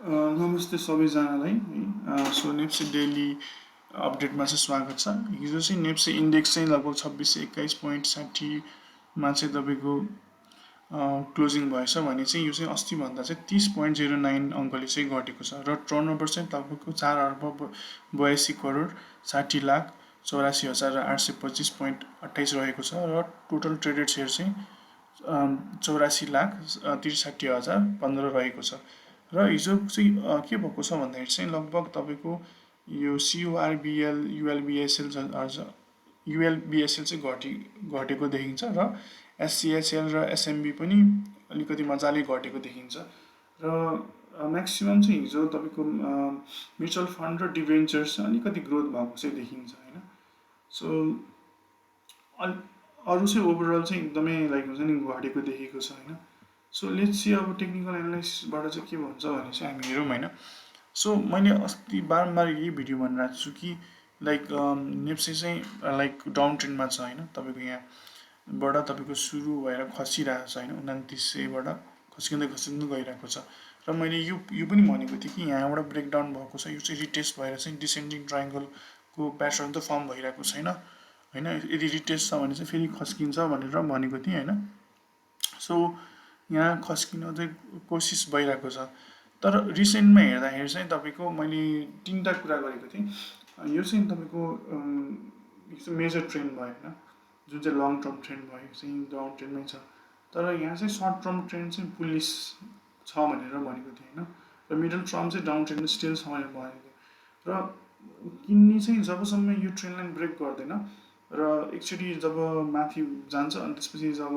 नमस्ते सबैजनालाई है। सो नेप्से डेली अपडेटमा चाहिँ स्वागत छ। हिजो चाहिँ नेप्से इन्डेक्स चाहिँ लगभग 2621.60मा चाहिँ तपाईँको क्लोजिङ भएछ भने चाहिँ यो चाहिँ अस्तिभन्दा चाहिँ 30.09 अङ्कले चाहिँ घटेको छ र टर्नओभर चाहिँ तपाईँको 4,82,60,84,84,825.28 रहेको छ र टोटल ट्रेडेड सेयर चाहिँ 84,63,15 रहेको छ। र हिजो चाहिँ के भएको छ भन्दाखेरि चाहिँ लगभग तपाईँको यो सियुआरबिएल युएलबिएसएल युएलबिएसएल चाहिँ घटेको देखिन्छ र एससिएचएल र एसएमबी पनि अलिकति मजाले घटेको देखिन्छ र म्याक्सिमम् चाहिँ हिजो तपाईँको म्युचुअल फन्ड र डिभेन्चर्स अलिकति ग्रोथ भएको चाहिँ देखिन्छ होइन। सो अरू चाहिँ ओभरअल चाहिँ एकदमै लाइक हुन्छ नि घटेको देखेको छ होइन। सो लेट्स सी अब टेक्निकल एनालाइसिसबाट चाहिँ के भन्छ भने चाहिँ हामी हेरौँ होइन। सो मैले अस्ति बारम्बार यही भिडियो भनिरहेको छु कि लाइक नेप्से चाहिँ लाइक डाउन ट्रेन्डमा छ होइन। तपाईँको यहाँबाट तपाईँको सुरु भएर खसिरहेको छ होइन, 2900बाट खस्किँदै गइरहेको छ र मैले यो पनि भनेको थिएँ कि यहाँबाट ब्रेकडाउन भएको छ, यो चाहिँ रिटेस्ट भएर चाहिँ डिसेन्डिङ ट्रायङ्गलको प्याटर्न त फर्म भइरहेको छैन होइन। यदि रिटेस्ट छ भने चाहिँ फेरि खस्किन्छ भनेर भनेको थिएँ होइन। सो यहाँ खस्किन चाहिँ कोसिस भइरहेको छ तर रिसेन्टमा हेर्दाखेरि चाहिँ तपाईँको मैले 3टा कुरा गरेको थिएँ। यो चाहिँ तपाईँको मेजर ट्रेन्ड भयो होइन, जुन चाहिँ लङ टर्म ट्रेन्ड भयो चाहिँ डाउन ट्रेन्डमै छ तर यहाँ चाहिँ सर्ट टर्म ट्रेन्ड चाहिँ बुलिस छ भनेर भनेको थिएँ होइन। र मिडल टर्म चाहिँ डाउन ट्रेन्ड स्टिल छ भनेर भनेको थिएँ र किन्ने चाहिँ जबसम्म यो ट्रेन्ड लाइन ब्रेक गर्दैन र एकचोटि जब माथि जान्छ अनि त्यसपछि जब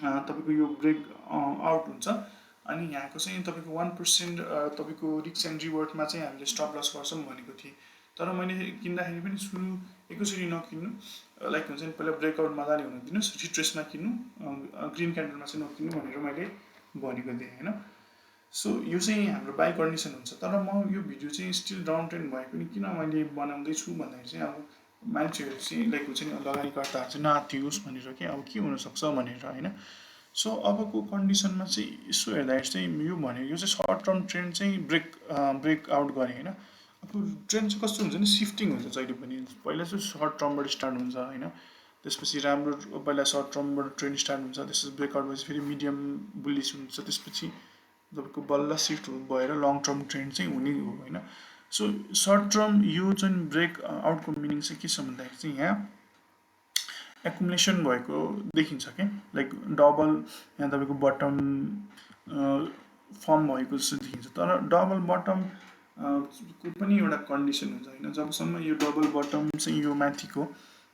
तपाईँको यो ब्रेक आउट हुन्छ अनि यहाँको चाहिँ तपाईँको 1% तपाईँको रिस्क एन्ड रिवर्डमा चाहिँ हामीले स्टप लस गर्छौँ भनेको थिएँ तर मैले किन्दाखेरि पनि सुरु एकैचोटि नकिन्नु, लाइक हुन्छ नि पहिला ब्रेकआउट मजाले हुन दिनुहोस्, रिट्रेसमा किन्नु, ग्रिन क्यान्डलमा चाहिँ नकिन्नु भनेर मैले भनेको थिएँ होइन। सो यो चाहिँ हाम्रो बाई कन्डिसन हुन्छ तर म यो भिडियो चाहिँ स्टिल डाउन ट्रेन्ड भए पनि किन मैले बनाउँदैछु भन्दाखेरि चाहिँ अब मान्छेहरू चाहिँ लाइक हुन्छ नि लगानीकर्ताहरू चाहिँ नआत्तियोस् भनेर कि अब के हुनसक्छ भनेर होइन। सो अबको कन्डिसनमा चाहिँ यसो हेर्दाखेरि चाहिँ यो भनेको यो चाहिँ सर्ट टर्म ट्रेन्ड चाहिँ ब्रेक आउट गरेँ होइन। अब ट्रेन्ड चाहिँ कस्तो हुन्छ नि सिफ्टिङ हुन्छ जहिले पनि, पहिला चाहिँ सर्ट टर्मबाट स्टार्ट हुन्छ होइन, त्यसपछि राम्रो पहिला सर्ट टर्मबाट ट्रेन्ड स्टार्ट हुन्छ, त्यसपछि ब्रेकआउट भएपछि फेरि मिडियम बुलिस हुन्छ, त्यसपछि तपाईँको बल्ल सिफ्ट भएर लङ टर्म ट्रेन्ड चाहिँ हुने हो होइन। सो सर्ट टर्म यो जुन ब्रेक आउटको मिनिङ चाहिँ के छ भन्दाखेरि चाहिँ यहाँ एकुमुलेसन भएको देखिन्छ क्या, लाइक डबल यहाँ तपाईँको बटम फर्म भएको जस्तो देखिन्छ तर डबल बटम को पनि एउटा कन्डिसन हुन्छ होइन। जबसम्म यो डबल बटम चाहिँ यो माथिको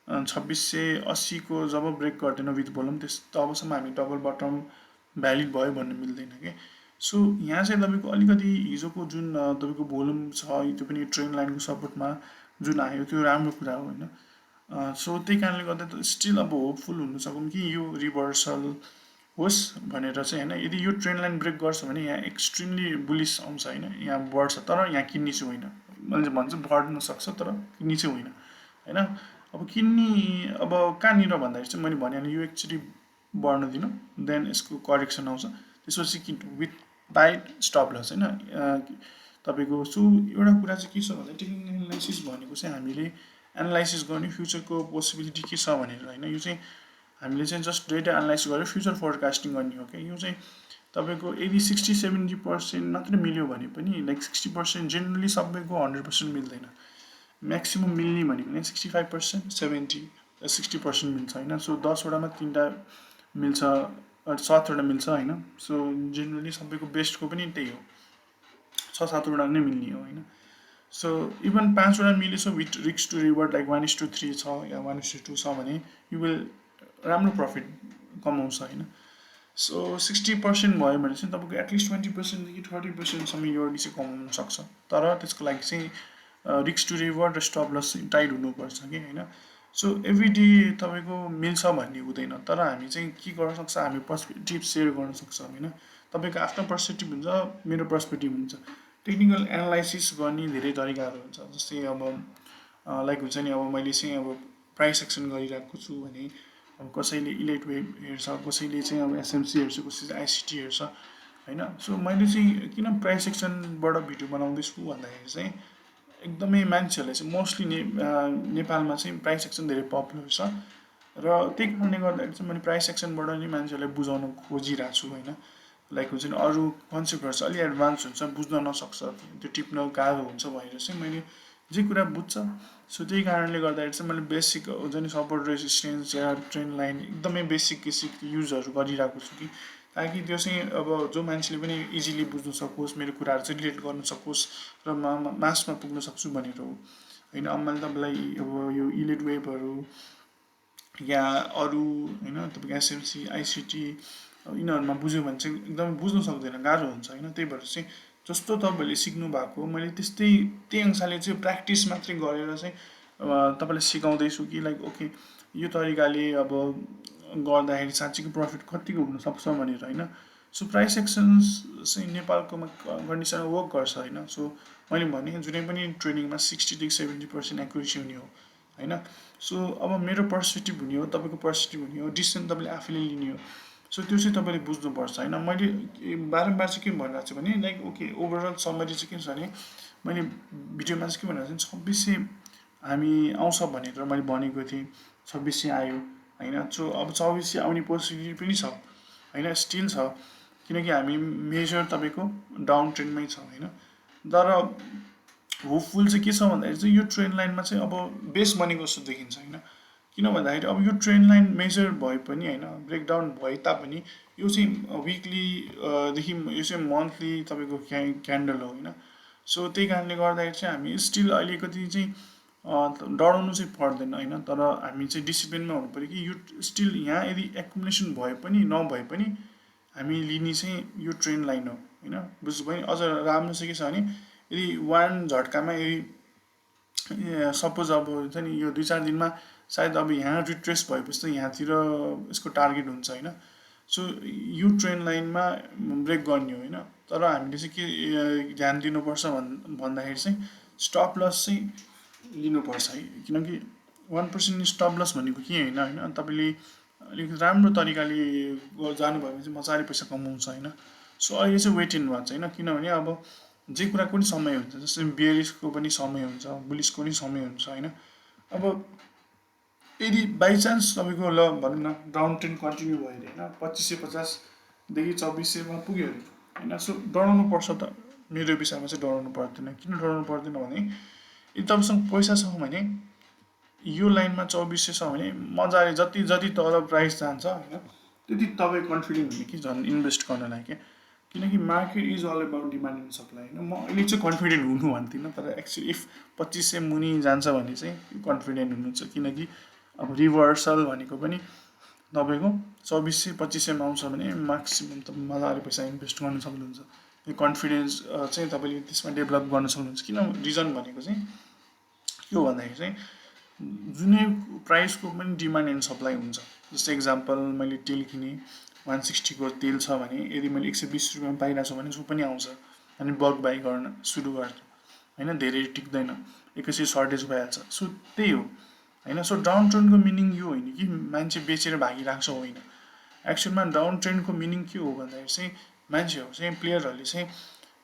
2680को जब ब्रेक गर्दैन विथ भोल्युम तबसम्म हामी डबल बटम भ्यालिड भयो भन्नु मिल्दैन क्या। सो यहाँ चाहिँ तपाईँको अलिकति हिजोको जुन तपाईँको भोल्युम छ त्यो पनि ट्रेन लाइनको सपोर्टमा जुन आयो त्यो राम्रो कुरा हो होइन। सो त्यही कारणले गर्दा त स्टिल अब होपफुल हुन सकौँ कि यो रिभर्सल होस् भनेर चाहिँ होइन। यदि यो ट्रेन्ड लाइन ब्रेक गर्छ भने यहाँ एक्सट्रिमली बुलिस आउँछ होइन, यहाँ बढ्छ तर यहाँ किन्ने चाहिँ होइन, मैले भन्छु बढ्न सक्छ तर किन्ने चाहिँ होइन होइन। अब किन्ने अब कहाँनिर भन्दाखेरि चाहिँ मैले भने यो एकचोटि बढ्न दिनु देन यसको करेक्सन आउँछ त्यसपछि किन्नु विथ बाई स्टप लस होइन। तपाईँको सो एउटा कुरा चाहिँ के छ भन्दा टेक्निकल एनालाइसिस भनेको चाहिँ हामीले एनालाइसिस गर्ने फ्युचरको पोसिबिलिटी के छ भनेर होइन। यो चाहिँ हामीले चाहिँ जस्ट डेटा एनालाइज गरेर फ्युचर फोरकास्टिङ गर्ने हो क्या। यो चाहिँ तपाईँको यदि 60-70% मात्रै मिल्यो भने पनि लाइक 60% जेनरली सबैको 100% मिल्दैन, म्याक्सिमम् मिल्ने भनेको नै 65%, 70-60% मिल्छ होइन। सो 10वटामा 3टा मिल्छ, 7वटा मिल्छ होइन। सो जेनरली सबैको बेस्टको पनि त्यही हो, 6-7वटा नै मिल्ने हो होइन। सो इभन 5वटा मिलेछ with risk to reward like 1:3 छ या 1:2 छ भने यु विल राम्रो प्रफिट कमाउँछ होइन। सो 60% भयो भने चाहिँ तपाईँको एटलिस्ट 20%देखि 30%सम्म इयरली चाहिँ कमाउन सक्छ तर त्यसको लागि चाहिँ रिस्क टु रिवर्ड र स्टप लस चाहिँ टाइट हुनुपर्छ कि होइन। सो एभ्री डे तपाईँको मिल्छ भन्ने हुँदैन तर हामी चाहिँ के गर्न सक्छ, हामी पर्सपेक्टिभ सेयर गर्न सक्छौँ होइन। तपाईँको आफ्नो पर्सपेक्टिभ हुन्छ, मेरो पर्सपेक्टिभ हुन्छ, टेक्निकल एनालाइसिस गर्ने धेरै तरिकाहरू हुन्छ। जस्तै अब लाइक हुन्छ नि अब मैले चाहिँ अब प्राइस एक्सन गरिरहेको छु भने अब कसैले इलेक्ट वेभ हेर्छ, कसैले चाहिँ अब एसएमसी हेर्छ, कसैले आइसिटी हेर्छ होइन। सो मैले चाहिँ किन प्राइस सेक्सनबाट भिडियो बनाउँदैछु भन्दाखेरि चाहिँ एकदमै मान्छेहरूले चाहिँ मोस्टली नेपालमा चाहिँ प्राइस सेक्सन धेरै पपुलर छ र त्यही कारणले गर्दाखेरि चाहिँ मैले प्राइस सेक्सनबाट नै मान्छेहरूलाई बुझाउन खोजिरहेको छु होइन। लाइक हुन्छ नि अरू कन्सेप्टहरू चाहिँ अलिक एडभान्स हुन्छ, बुझ्न नसक्छ, त्यो टिप्न गाह्रो हुन्छ भनेर चाहिँ मैले जे कुरा बुझ्छ सो त्यही कारणले गर्दाखेरि चाहिँ मैले बेसिक हुन्छ नि सपोर्ट रेजिस्टेन्स या ट्रेन लाइन एकदमै बेसिक बेसिक युजहरू गरिरहेको छु कि ताकि त्यो चाहिँ अब जो मान्छेले पनि इजिली बुझ्न सकोस्, मेरो कुराहरू चाहिँ रिलेट गर्न सकोस् र मासमा पुग्न सक्छु भनेर हो होइन। अब मैले तपाईँलाई अब यो इलिट वेबहरू या अरू होइन तपाईँको एसएमसी आइसिटी यिनीहरूमा बुझ्यो भने चाहिँ एकदमै बुझ्न सक्दैन, गाह्रो हुन्छ होइन। त्यही भएर चाहिँ जस्तो तपाईँहरूले सिक्नु भएको मैले त्यही अनुसारले चाहिँ प्र्याक्टिस मात्रै गरेर चाहिँ तपाईँलाई सिकाउँदैछु कि लाइक ओके यो तरिकाले अब गर्दाखेरि साँच्चीको प्रफिट कतिको हुनसक्छ भनेर होइन। सो प्राइस एक्सन्स चाहिँ नेपालकोमा कन्डिसन वर्क गर्छ होइन। सो मैले भने जुनै पनि ट्रेनिङमा 60 to 70% एक्युरेसी हुने हो होइन। सो अब मेरो पर्सपेक्टिभ हुने हो, तपाईँको पर्सपेक्टिभ हुने हो, डिसिसन तपाईँले आफैले लिने हो। सो त्यो चाहिँ तपाईँले बुझ्नुपर्छ होइन। मैले बारम्बार चाहिँ के भनिरहेको छु भने लाइक ओके ओभरअल समरी चाहिँ के छ भने मैले भिडियोमा चाहिँ के भनिरहेको छु 2600 हामी आउँछ भनेर मैले भनेको थिएँ, 2600 आयो होइन। सो अब 2400 आउने पोसिबिलिटी पनि छ होइन, स्टिल छ किनकि हामी मेजर तपाईँको डाउन ट्रेन्डमै छ होइन। तर होपफुल चाहिँ के छ भन्दाखेरि चाहिँ यो ट्रेन लाइनमा चाहिँ अब बेस बनेको जस्तो देखिन्छ होइन। किन भन्दाखेरि अब यो ट्रेन लाइन मेजर भए पनि होइन, ब्रेकडाउन भए तापनि यो चाहिँ विकलीदेखि यो चाहिँ मन्थली तपाईँको क्यान्डल हो होइन। सो त्यही कारणले गर्दाखेरि चाहिँ हामी स्टिल अलिकति चाहिँ डराउनु चाहिँ पर्दैन होइन। तर हामी चाहिँ डिसिप्लिनमा हुनु पऱ्यो कि यो स्टिल यहाँ यदि एकुमुलेसन भए पनि नभए पनि हामी लिने चाहिँ यो ट्रेन लाइन हो होइन। बुझ्नुभयो। अझ राम्रो चाहिँ के छ भने यदि वान झट्कामा यदि सपोज अब हुन्छ नि यो 2-4 दिनमा सायद अब यहाँ रिट्रेस भएपछि त यहाँतिर यसको टार्गेट हुन्छ होइन। सो यो ट्रेन लाइनमा ब्रेक गर्ने हो होइन। तर हामीले चाहिँ के ध्यान दिनुपर्छ भन्दाखेरि चाहिँ स्टप लस चाहिँ लिनुपर्छ है। किनकि 1% स्टप लस भनेको के होइन होइन, तपाईँले अलिक राम्रो तरिकाले जानुभयो भने चाहिँ मजाले पैसा कमाउँछ होइन। सो अहिले चाहिँ वेट एन्ड वाच होइन। किनभने अब जे कुराको पनि समय हुन्छ, जस्तै बियरिसको पनि समय हुन्छ, बुलिसको पनि समय हुन्छ होइन। अब यदि बाइचान्स तपाईँको ल भनौँ न डाउन ट्रेन्ड कन्टिन्यू भयो अरे होइन, 2550देखि 2400मा पुग्यो अरे होइन। सो डराउनु पर्छ त, मेरो विषयमा चाहिँ डराउनु पर्दैन। किन डराउनु पर्दैन भने यदि तपाईँसँग पैसा छ भने यो लाइनमा 2400 छ भने मजाले जति जति तल प्राइस जान्छ होइन त्यति तपाईँ कन्फिडेन्ट हुने कि झन् इन्भेस्ट गर्नलाई क्या। किनकि market is all about demand and supply होइन। म अहिले चाहिँ कन्फिडेन्ट हुनु भन्दिनँ, तर एक्चुली इफ 2500 मुनि जान्छ भने चाहिँ कन्फिडेन्ट हुनुहुन्छ। किनकि अब रिभर्सल भनेको पनि तपाईँको 2400-2500मा आउँछ भने म्याक्सिमम् तपाईँ मजाले पैसा इन्भेस्ट गर्न सक्नुहुन्छ। यो कन्फिडेन्स चाहिँ तपाईँले त्यसमा डेभलप गर्न सक्नुहुन्छ। किन रिजन भनेको चाहिँ के हो भन्दाखेरि चाहिँ जुनै प्राइसको पनि डिमान्ड एन्ड सप्लाई हुन्छ। जस्तै इक्जाम्पल मैले तेल किनेँ 160 को तेल छ भने यदि मैले 120 रुपियाँमा पाइरहेको छु भने सो पनि आउँछ अनि बल्क बाई गर्न सुरु गर्छ होइन। धेरै टिक्दैन, एकैचोटि सर्टेज भइहाल्छ। सो त्यही हो होइन। सो डाउन ट्रेन्डको मिनिङ यो होइन कि मान्छे बेचेर भागिरहेको छ होइन। एक्चुअलमा डाउन ट्रेन्डको मिनिङ के हो भन्दाखेरि चाहिँ मान्छेहरू चाहिँ प्लेयरहरूले चाहिँ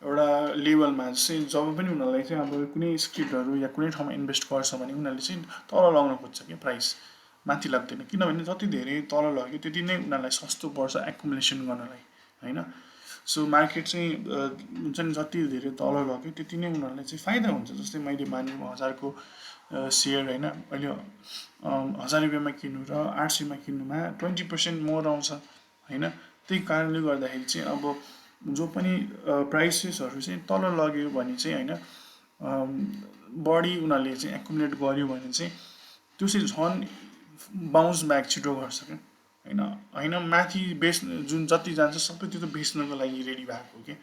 एउटा लेभलमा चाहिँ जब पनि उनीहरूलाई चाहिँ अब कुनै स्क्रिप्टहरू या कुनै ठाउँमा इन्भेस्ट गर्छ भने उनीहरूले चाहिँ तल लगाउन खोज्छ कि प्राइस माथि लाग्दैन। किनभने जति धेरै तल लग्यो त्यति नै उनीहरूलाई सस्तो पर्छ एकुमुलेसन गर्नलाई होइन। सो मार्केट चाहिँ हुन्छ नि जति धेरै तल लग्यो त्यति नै उनीहरूलाई चाहिँ फाइदा हुन्छ। जस्तै मैले मान्यो 1000को सेयर होइन अहिले 1000 रुपियाँमा किन्नु र 800मा किन्नुमा 20% मोर आउँछ होइन। त्यही कारणले गर्दाखेरि चाहिँ अब जो पनि प्राइसेसहरू चाहिँ तल लग्यो भने चाहिँ होइन बढी उनीहरूले चाहिँ एकुमुलेट गर्यो भने चाहिँ त्यो चाहिँ झन् बाउन्स ब्याक छिटो गर्छ क्या होइन। होइन माथि जुन जति जान्छ सबै त्यो त बेच्नको लागि रेडी भएको के।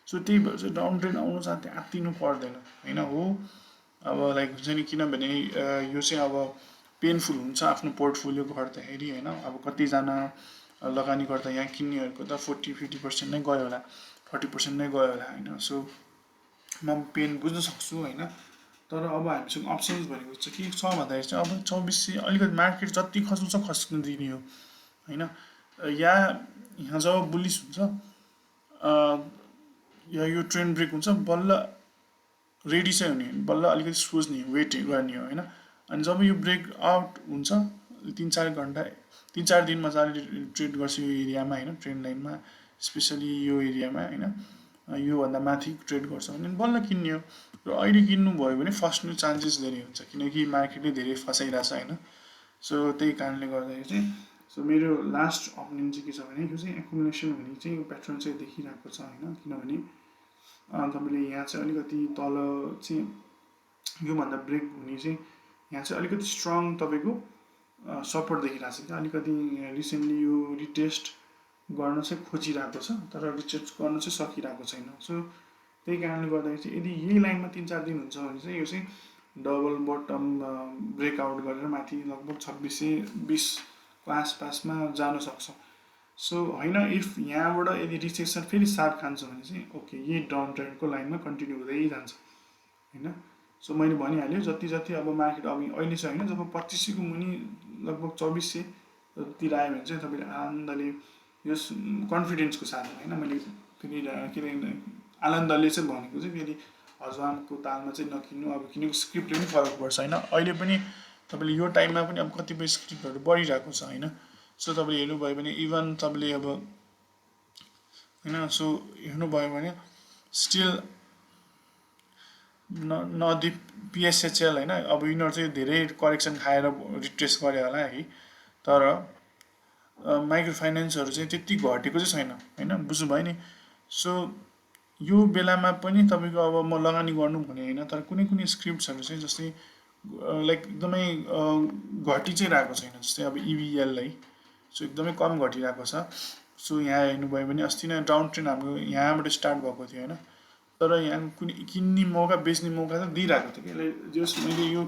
सो त्यही भएर चाहिँ डाउन ट्रेन्ड आउनु साथै आत्तिनु पर्दैन होइन। हो अब लाइक हुन्छ नि किनभने यो चाहिँ अब पेनफुल हुन्छ आफ्नो पोर्टफोलियो गर्दाखेरि होइन। अब कतिजना लगानी गर्दा यहाँ किन्नेहरूको त 40-50% नै गयो होला, 40% नै गयो होला होइन। सो म पेन बुझ्न सक्छु होइन। तर अब हामीसँग अप्सन्स भनेको चाहिँ के छ भन्दाखेरि चाहिँ अब 2400 अलिकति मार्केट जति खस्नु छ खस्न दिने हो होइन। यहाँ जब बुलिस हुन्छ या यो ट्रेन ब्रेक हुन्छ बल्ल रेडी चाहिँ हुने बल्ल अलिकति सोच्ने वेट गर्ने हो होइन अनि जब यो ब्रेक आउट हुन्छ 3-4 घन्टा 3-4 दिन मजाले ट्रेड गर्छ यो एरियामा होइन ट्रेन लाइनमा स्पेसली यो एरियामा होइन योभन्दा माथि ट्रेड गर्छ भने बल्ल किन्ने हो र अहिले किन्नुभयो भने फस्नु चान्सेस धेरै हुन्छ किनकि मार्केटले धेरै फसाइरहेछ होइन सो त्यही कारणले गर्दाखेरि चाहिँ सो मेरो लास्ट ओपिनियन चाहिँ के छ भने यो चाहिँ एकुमुलेसन भन्ने चाहिँ प्याटर्न चाहिँ देखिरहेको छ होइन किनभने तपाईँले यहाँ चाहिँ अलिकति तल चाहिँ योभन्दा ब्रेक हुने चाहिँ यहाँ चाहिँ अलिकति स्ट्रङ तपाईँको सपोर्ट देखिरहेको छ क्या अलिकति रिसेन्टली यो रिटेस्ट गर्न चाहिँ खोजिरहेको छ तर रिटेस्ट गर्न चाहिँ सकिरहेको छैन सो त्यही कारणले गर्दाखेरि चाहिँ यदि यही लाइनमा 3-4 दिन हुन्छ भने चाहिँ यो चाहिँ डबल बटम ब्रेकआउट गरेर माथि लगभग 2620को आसपासमा जान सक्छ सो होइन इफ यहाँबाट यदि रिसेसन फेरि सार्प खान्छ भने चाहिँ ओके यही डाउन ट्रेन्डको लाइनमा कन्टिन्यू हुँदै जान्छ होइन सो मैले भनिहालेँ जति जति अब मार्केट अब अहिले चाहिँ होइन जब 2500को मुनि लगभग 2400तिर आयो भने चाहिँ तपाईँले आनन्दले यस कन्फिडेन्सको साथमा होइन मैले फेरि के अरे आनन्दले चाहिँ भनेको चाहिँ फेरि हजामको तालमा चाहिँ नकिन्नु अब किनकि स्क्रिप्टले पनि फरक पर्छ होइन अहिले पनि तपाईँले यो टाइममा पनि अब कतिपय स्क्रिप्टहरू बढिरहेको छ होइन सो तपाईँले हेर्नुभयो भने इभन तपाईँले अब होइन सो हेर्नुभयो भने स्टिल नदीप पिएसएचएल होइन अब यिनीहरू चाहिँ धेरै करेक्सन खाएर रिट्रेस गरे होला है तर माइक्रो फाइनेन्सहरू चाहिँ त्यति घटेको चाहिँ छैन होइन बुझ्नुभयो नि सो यो बेलामा पनि तपाईँको अब म लगानी गर्नु भने होइन तर कुनै कुनै स्क्रिप्ट्सहरू चाहिँ जस्तै लाइक एकदमै घटि चाहिँ रहेको छैन जस्तै अब इबिएललाई सो एकदमै कम घटिरहेको छ सो यहाँ हेर्नुभयो भने अस्ति नै डाउन ट्रेन हाम्रो यहाँबाट स्टार्ट भएको थियो होइन तर यहाँ कुनै किन्ने मौका बेच्ने मौका चाहिँ दिइरहेको थियो कि जस मैले यो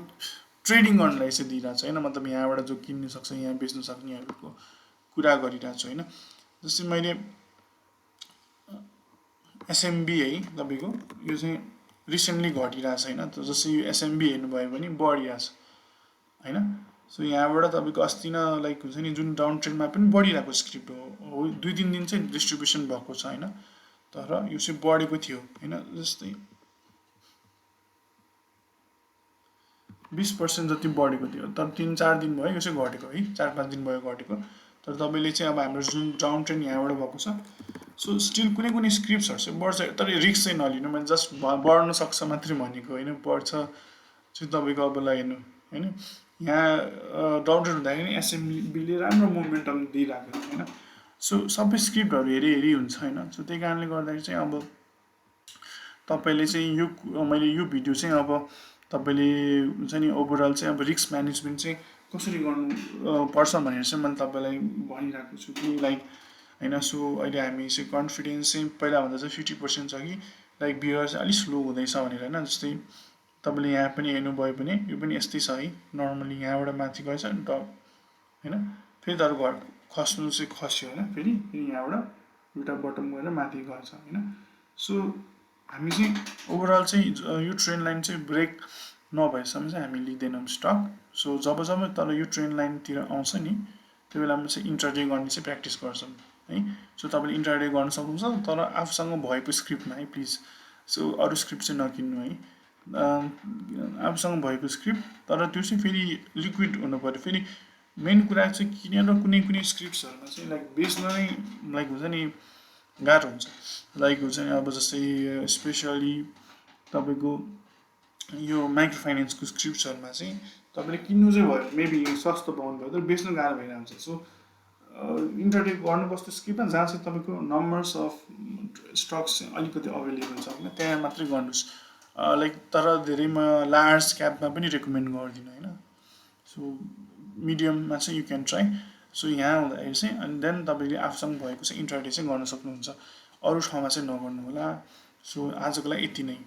ट्रेडिङ गर्नलाई चाहिँ दिइरहेको छु होइन मतलब यहाँबाट जो किन्न सक्छ यहाँ बेच्न सक्नेहरूको कुरा गरिरहेको छु होइन जस्तै मैले एसएमबी है तपाईँको यो चाहिँ रिसेन्टली घटिरहेको छ होइन जस्तै यो एसएमबी हेर्नुभयो भने बढिरहेछ होइन सो यहाँबाट तपाईँको अस्ति नै लाइक हुन्छ नि जुन डाउन ट्रेन्डमा पनि बढिरहेको स्क्रिप्ट हो 2-3 दिन चाहिँ डिस्ट्रिब्युसन भएको छ होइन तर यो चाहिँ बढेको थियो होइन जस्तै 20% जति बढेको थियो तर 3-4 दिन भयो यो चाहिँ घटेको है 4-5 दिन भयो घटेको तर तपाईँले चाहिँ अब हाम्रो जुन डाउन ट्रेन्ड यहाँबाट भएको छ सो स्टिल कुनै कुनै स्क्रिप्ट्सहरू चाहिँ बढ्छ तर रिस्क चाहिँ नलिनु मैले जस्ट बढ्न सक्छ मात्रै भनेको होइन बढ्छ चाहिँ तपाईँको अब हेर्नु होइन यहाँ डाउन ट्रेन्ड हुँदाखेरि एसएमबीले राम्रो मोमेन्टम दिइरहेको छ होइन सो सबै स्क्रिप्टहरू हेरी हुन्छ होइन सो त्यही कारणले गर्दाखेरि चाहिँ अब तपाईँले चाहिँ यो मैले यो भिडियो चाहिँ अब तपाईँले हुन्छ नि ओभरअल चाहिँ अब रिस्क म्यानेजमेन्ट चाहिँ कसरी गर्नु पर्छ भनेर चाहिँ मैले तपाईँलाई भनिरहेको छु कि लाइक होइन सो अहिले हामी चाहिँ कन्फिडेन्स चाहिँ पहिलाभन्दा चाहिँ 50% छ कि लाइक बियर चाहिँ अलिक स्लो हुँदैछ भनेर होइन जस्तै तपाईँले यहाँ पनि हेर्नुभयो भने यो पनि यस्तै छ है नर्मली यहाँबाट माथि गएछ नि टप होइन फेरि तर घर खस्नु चाहिँ खस्यो होइन फेरि यहाँबाट उल्टा बटम गएर माथि गएछ होइन सो हामी चाहिँ ओभरअल चाहिँ यो ट्रेन लाइन चाहिँ ब्रेक नभएसम्म चाहिँ हामी लिँदैनौँ स्टक सो जब तर यो ट्रेन लाइनतिर आउँछ नि त्यो बेलामा चाहिँ इन्ट्राडे गर्ने चाहिँ प्र्याक्टिस गर्छौँ है सो तपाईँले इन्ट्राडे गर्न सक्नुहुन्छ तर आफूसँग भएको स्क्रिप्टमा है प्लिज सो अरू स्क्रिप्ट चाहिँ नकिन्नु है आफूसँग भएको स्क्रिप्ट तर त्यो चाहिँ फेरि लिक्विड हुनु पऱ्यो फेरि मेन कुरा चाहिँ किनेर कुनै कुनै स्क्रिप्ट्सहरूमा चाहिँ लाइक बेच्न नै लाइक हुन्छ नि गाह्रो हुन्छ लाइक हुन्छ नि अब जस्तै स्पेसली तपाईँको यो माइक्रो फाइनेन्सको स्क्रिप्ट्सहरूमा चाहिँ तपाईँले किन्नु चाहिँ भयो मेबी सस्तो पाउनु भयो तर बेच्नु गाह्रो भइरहेको हुन्छ सो इन्टरडे गर्नुपर्छ स्क्रिप्टमा जहाँ चाहिँ तपाईँको नम्बर्स अफ स्टक्स चाहिँ अलिकति अभाइलेबल छ होइन त्यहाँ मात्रै गर्नुहोस् लाइक तर धेरैमा लार्ज क्यापमा पनि रेकमेन्ड गर्दिनँ होइन सो मिडियममा चाहिँ यु क्यान ट्राई सो यहाँ हुँदाखेरि चाहिँ अनि देन तपाईँले आफूसँग भएको चाहिँ इन्ट्राडे चाहिँ गर्न सक्नुहुन्छ अरू ठाउँमा चाहिँ नगर्नु होला सो आजको लागि यति नै